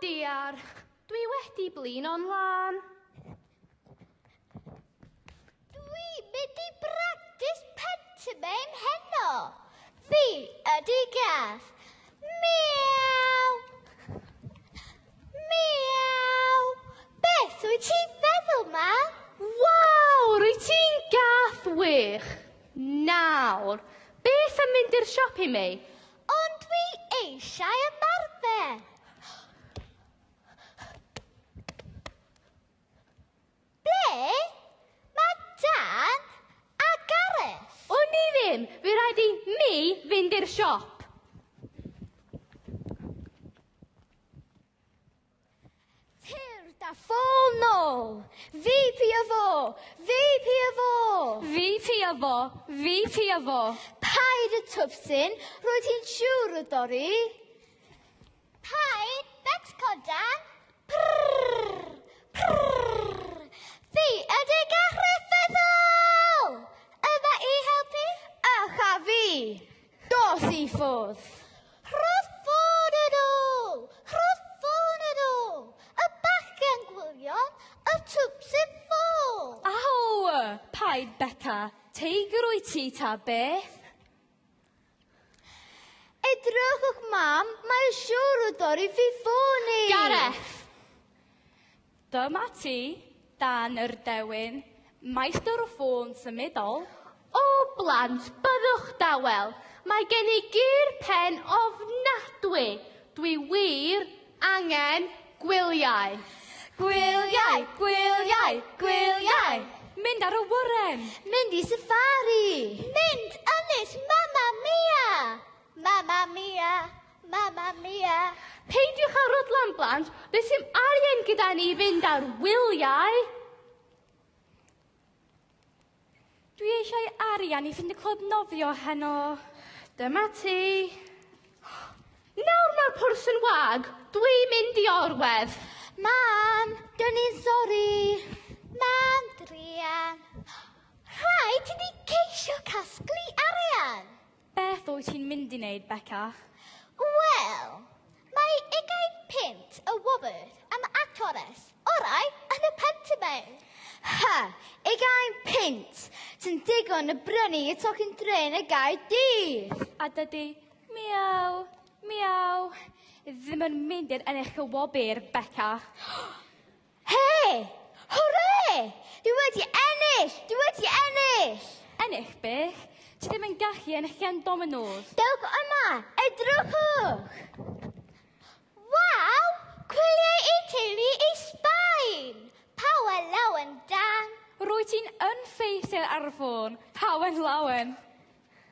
diar, dwi wedi blin o'n lan. Dwi mynd I bractis pantomime heno. Fi ydi gath. Miaw. Miaw. Beth wyt ti'n feddwl, Mam? Waw, rwy ti'n gath wych. Nawr, beth yn mynd i'r siop I mi? Ond dwi eisiau ymarfer. Ble? Mae Dan a Gareth. O'n I ddim, fi rhaid I mi fynd i'r siop. Tir da ffôl nôl. Fi pia fo. Fi pia fo. Fi pia fo, fi pia fo. Paid y twpsyn, rwy ti'n siŵr o dorri. Paid, betcodan. Prrrr, prrrr. Fi ydy Gareth feddwl. Yma I helpu? Ych a fi. Dos I ffwrdd. Roedd ffôn yn ôl. Roedd ffôn yn ôl. Y bachgen gwylio'n y twpsyn ffôl. Aw, paid Beca, teigr wyt ti ta beth? Edrychwch, Mam, mae'n siŵr o dorri fi ffôn I. Gareth! Dyma ti, Dan yr dewin, maestr o ffôn symudol. O blant, byddwch dawel. Mae gen I gur pen ofnadwy. Dwi wir angen gwyliau. Gwyliau, gwyliau, gwyliau. Mynd ar y wyren. Mynd I safari. Mynd ynys Mamma Mia. Mamma Mia, Mamma Mia. Peidiwch â rwdlan blant, does dim arian gyda ni fynd ar wyliau. Dwi eisiau arian I fynd y clwb nofio heno. Dyma ti. Nawr mae'r pwrs yn wag, dwi'n mynd I orwedd. Mam, dyn ni'n sori. Mam, drian. Rhaid I ni ceisio casglu arian. Beth wyt ti'n mynd I wneud, Beca? Wel, mae 20 y wobr am actores orau yn y pantomime. Ha, 20 sy'n digon y brynu y tocyn dren y Caerdydd. A dydy, miaw, miaw, ddim yn mynd i'r ennill y wobr, Beca. Hei, hwre! Dwi wedi ennill! Dwi wedi ennill! Ennill beth? Ti ddim yn gallu ennill gan dominos. Dewch yma, edrychwch! Waw, gwyliau I teulu I Sbaen! Pawen lawen Dan! Rwy ti'n ynffeithiol ar y ffôn, pawen lawen.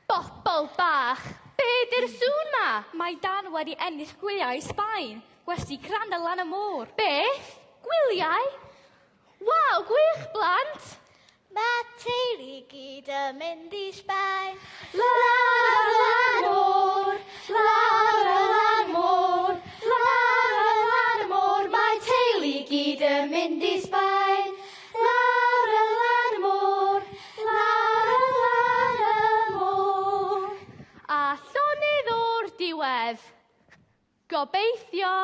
Bobl bach, be di'r sŵn ma? Mae Dan wedi ennill gwyliau I Sbaen. Gwesti crand y lan y môr. Beth? Gwyliau? Waw, gwych blant! Mae teulu gyd yn mynd I Sbaen. Lawr y lan môr, lawr y lan môr, lawr y lan môr, mae teulu gyd yn mynd I Sbaen. Lawr y lan môr, lawr y lan y môr. A llonydd o'r diwedd. Gobeithio.